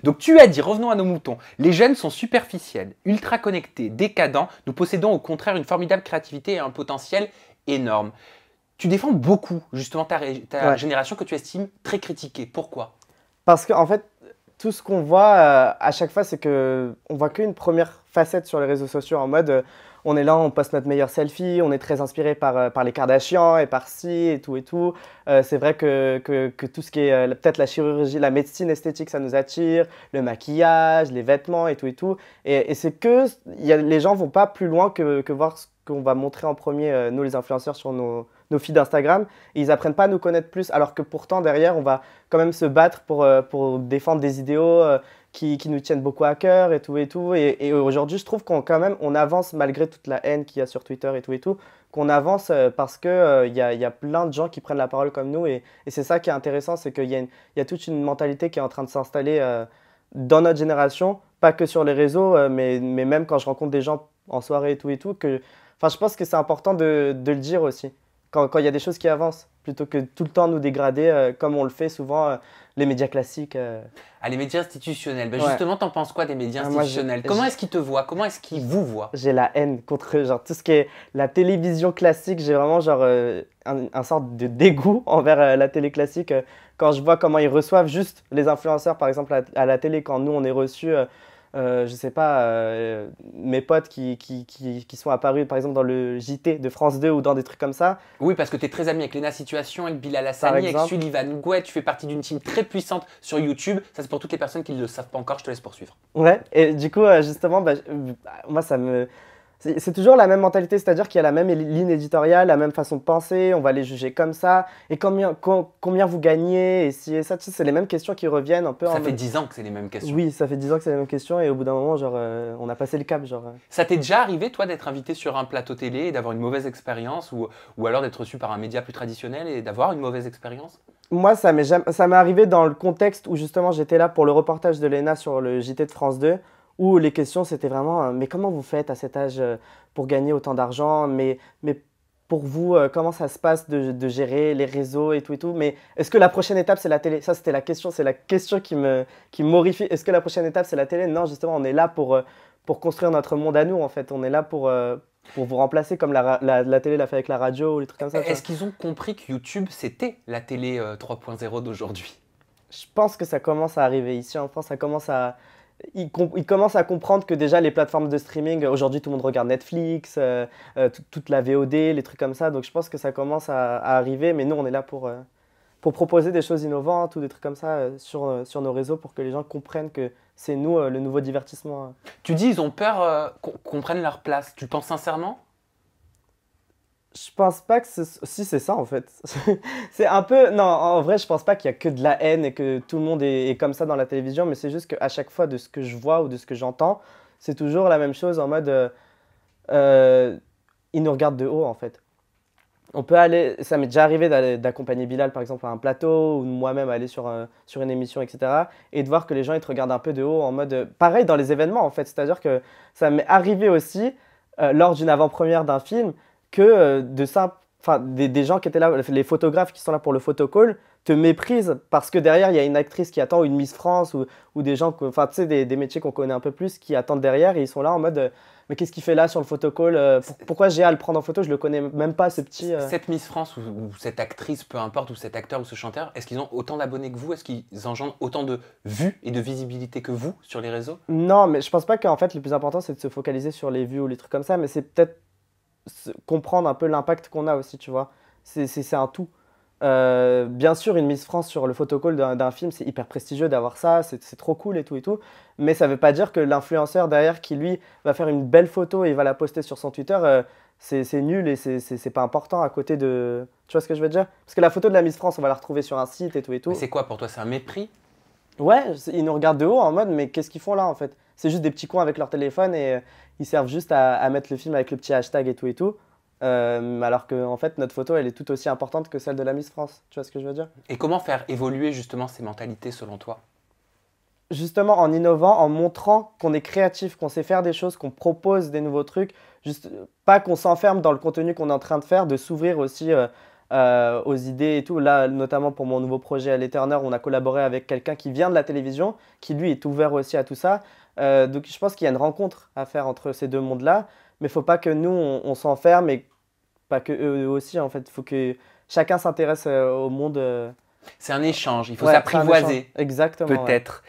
Donc tu as dit, revenons à nos moutons, les jeunes sont superficiels, ultra connectés, décadents, nous possédons au contraire une formidable créativité et un potentiel énorme. Tu défends beaucoup justement ta Ouais. génération que tu estimes très critiquée. Pourquoi? Parce qu'en fait, tout ce qu'on voit à chaque fois, c'est que on voit qu'une première facette sur les réseaux sociaux en mode on est là, on poste notre meilleur selfie, on est très inspiré par les Kardashians et par ci et tout et tout. C'est vrai que tout ce qui est peut-être la chirurgie, la médecine esthétique, ça nous attire, le maquillage, les vêtements et tout et tout. Et c'est que les gens vont pas plus loin que voir ce qu'on va montrer en premier, nous les influenceurs, sur nos feeds d'Instagram. Et ils apprennent pas à nous connaître plus, alors que pourtant derrière, on va quand même se battre pour défendre des idéaux qui nous tiennent beaucoup à cœur et tout et tout. Et aujourd'hui, je trouve qu'on quand même on avance malgré toute la haine qu'il y a sur Twitter et tout, qu'on avance parce que il y a plein de gens qui prennent la parole comme nous. Et c'est ça qui est intéressant, c'est qu'il y a toute une mentalité qui est en train de s'installer dans notre génération, pas que sur les réseaux, mais même quand je rencontre des gens en soirée et tout, enfin, je pense que c'est important de le dire aussi quand il y a des choses qui avancent, plutôt que tout le temps nous dégrader comme on le fait souvent les médias classiques. Ah, les médias institutionnels. Ben Ouais. justement, t'en penses quoi des médias Moi, institutionnels? Comment est-ce qu'ils te voient? Comment est-ce qu'ils vous voient? j'ai la haine contre genre tout ce qui est la télévision classique. J'ai vraiment genre un sorte de dégoût envers la télé classique quand je vois comment ils reçoivent juste les influenceurs, par exemple à la télé, quand nous on est reçus. Je sais pas, mes potes qui sont apparus par exemple dans le JT de France 2 ou dans des trucs comme ça, Oui, parce que tu es très ami avec Léna Situation, avec Bilal par Hassani, avec exemple. Sullivan Gouet. Tu fais partie d'une team très puissante sur YouTube. Ça, c'est pour toutes les personnes qui ne le savent pas encore. Je te laisse poursuivre. Ouais, et du coup, justement, moi, ça me. C'est toujours la même mentalité, c'est-à-dire qu'il y a la même ligne éditoriale, la même façon de penser, on va les juger comme ça. Et combien vous gagnez, et si et ça, tu sais, c'est les mêmes questions qui reviennent un peu Ça en fait mode. 10 ans que c'est les mêmes questions. Oui, ça fait 10 ans que c'est les mêmes questions, et au bout d'un moment, genre, on a passé le cap, genre. Ça t'est déjà arrivé, toi, d'être invité sur un plateau télé et d'avoir une mauvaise expérience ou alors d'être reçu par un média plus traditionnel et d'avoir une mauvaise expérience? Moi, ça m'est arrivé dans le contexte où justement j'étais là pour le reportage de Léna sur le JT de France 2, où les questions c'était vraiment mais comment vous faites à cet âge pour gagner autant d'argent? Mais pour vous, comment ça se passe de gérer les réseaux et tout? Mais est-ce que la prochaine étape c'est la télé? Ça, c'était la question, c'est la question qui m'horrifie. Est-ce que la prochaine étape c'est la télé? Non, justement, on est là pour construire notre monde à nous en fait. On est là pour vous remplacer comme la télé l'a fait avec la radio ou les trucs comme ça, tu vois. Est-ce qu'ils ont compris que YouTube, c'était la télé 3.0 d'aujourd'hui? Je pense que ça commence à arriver ici en France, ils commencent à comprendre que déjà les plateformes de streaming, aujourd'hui tout le monde regarde Netflix, toute la VOD, les trucs comme ça, donc je pense que ça commence à arriver, mais nous on est là pour proposer des choses innovantes ou des trucs comme ça sur nos réseaux pour que les gens comprennent que c'est nous le nouveau divertissement. Tu dis ils ont peur qu'on prenne leur place. Tu le penses sincèrement? Je pense pas que si c'est ça en fait. C'est un peu. Non, en vrai, je pense pas qu'il y a que de la haine et que tout le monde est comme ça dans la télévision, mais c'est juste qu'à chaque fois, de ce que je vois ou de ce que j'entends, c'est toujours la même chose en mode. Euh, ils nous regardent de haut en fait. On peut aller. Ça m'est déjà arrivé d'accompagner Bilal par exemple à un plateau ou moi-même aller sur une émission, etc. Et de voir que les gens ils te regardent un peu de haut en mode. Pareil dans les événements en fait. C'est-à-dire que ça m'est arrivé aussi lors d'une avant-première d'un film que enfin, des gens qui étaient là, les photographes qui sont là pour le photocall, te méprisent parce que derrière, il y a une actrice qui attend, ou une Miss France, ou des gens, enfin, tu sais, des métiers qu'on connaît un peu plus, qui attendent derrière, et ils sont là en mode, mais qu'est-ce qu'il fait là sur le photocall? Pourquoi j'ai à le prendre en photo? Je le connais même pas, ce petit. Cette Miss France ou cette actrice, peu importe, ou cet acteur ou ce chanteur, est-ce qu'ils ont autant d'abonnés que vous? Est-ce qu'ils engendrent autant de vues et de visibilité que vous sur les réseaux? Non, mais je pense pas qu'en fait, le plus important, c'est de se focaliser sur les vues ou les trucs comme ça, mais c'est peut-être comprendre un peu l'impact qu'on a aussi, tu vois. C'est un tout. Bien sûr, une Miss France sur le photocall d'un film, c'est hyper prestigieux d'avoir ça, c'est trop cool et tout, mais ça veut pas dire que l'influenceur derrière qui lui va faire une belle photo et va la poster sur son Twitter, c'est nul et c'est pas important à côté de. Tu vois ce que je veux dire? Parce que la photo de la Miss France, on va la retrouver sur un site et tout Mais c'est quoi pour toi? C'est un mépris? Ouais, ils nous regardent de haut en mode, mais qu'est-ce qu'ils font là en fait? C'est juste des petits cons avec leur téléphone et ils servent juste à mettre le film avec le petit hashtag et tout. Alors que en fait, notre photo, elle est tout aussi importante que celle de la Miss France. Tu vois ce que je veux dire? Et comment faire évoluer justement ces mentalités selon toi? Justement, en innovant, en montrant qu'on est créatif, qu'on sait faire des choses, qu'on propose des nouveaux trucs, juste pas qu'on s'enferme dans le contenu qu'on est en train de faire, de s'ouvrir aussi aux idées et tout. Là, notamment pour mon nouveau projet à l'Eterner, on a collaboré avec quelqu'un qui vient de la télévision, qui lui est ouvert aussi à tout ça. Donc je pense qu'il y a une rencontre à faire entre ces deux mondes-là, mais il ne faut pas que nous, on s'enferme et pas que eux aussi. En fait, il faut que chacun s'intéresse au monde. C'est un échange, il faut Ouais, c'est un échange. s'apprivoiser, Exactement. Ouais. peut-être.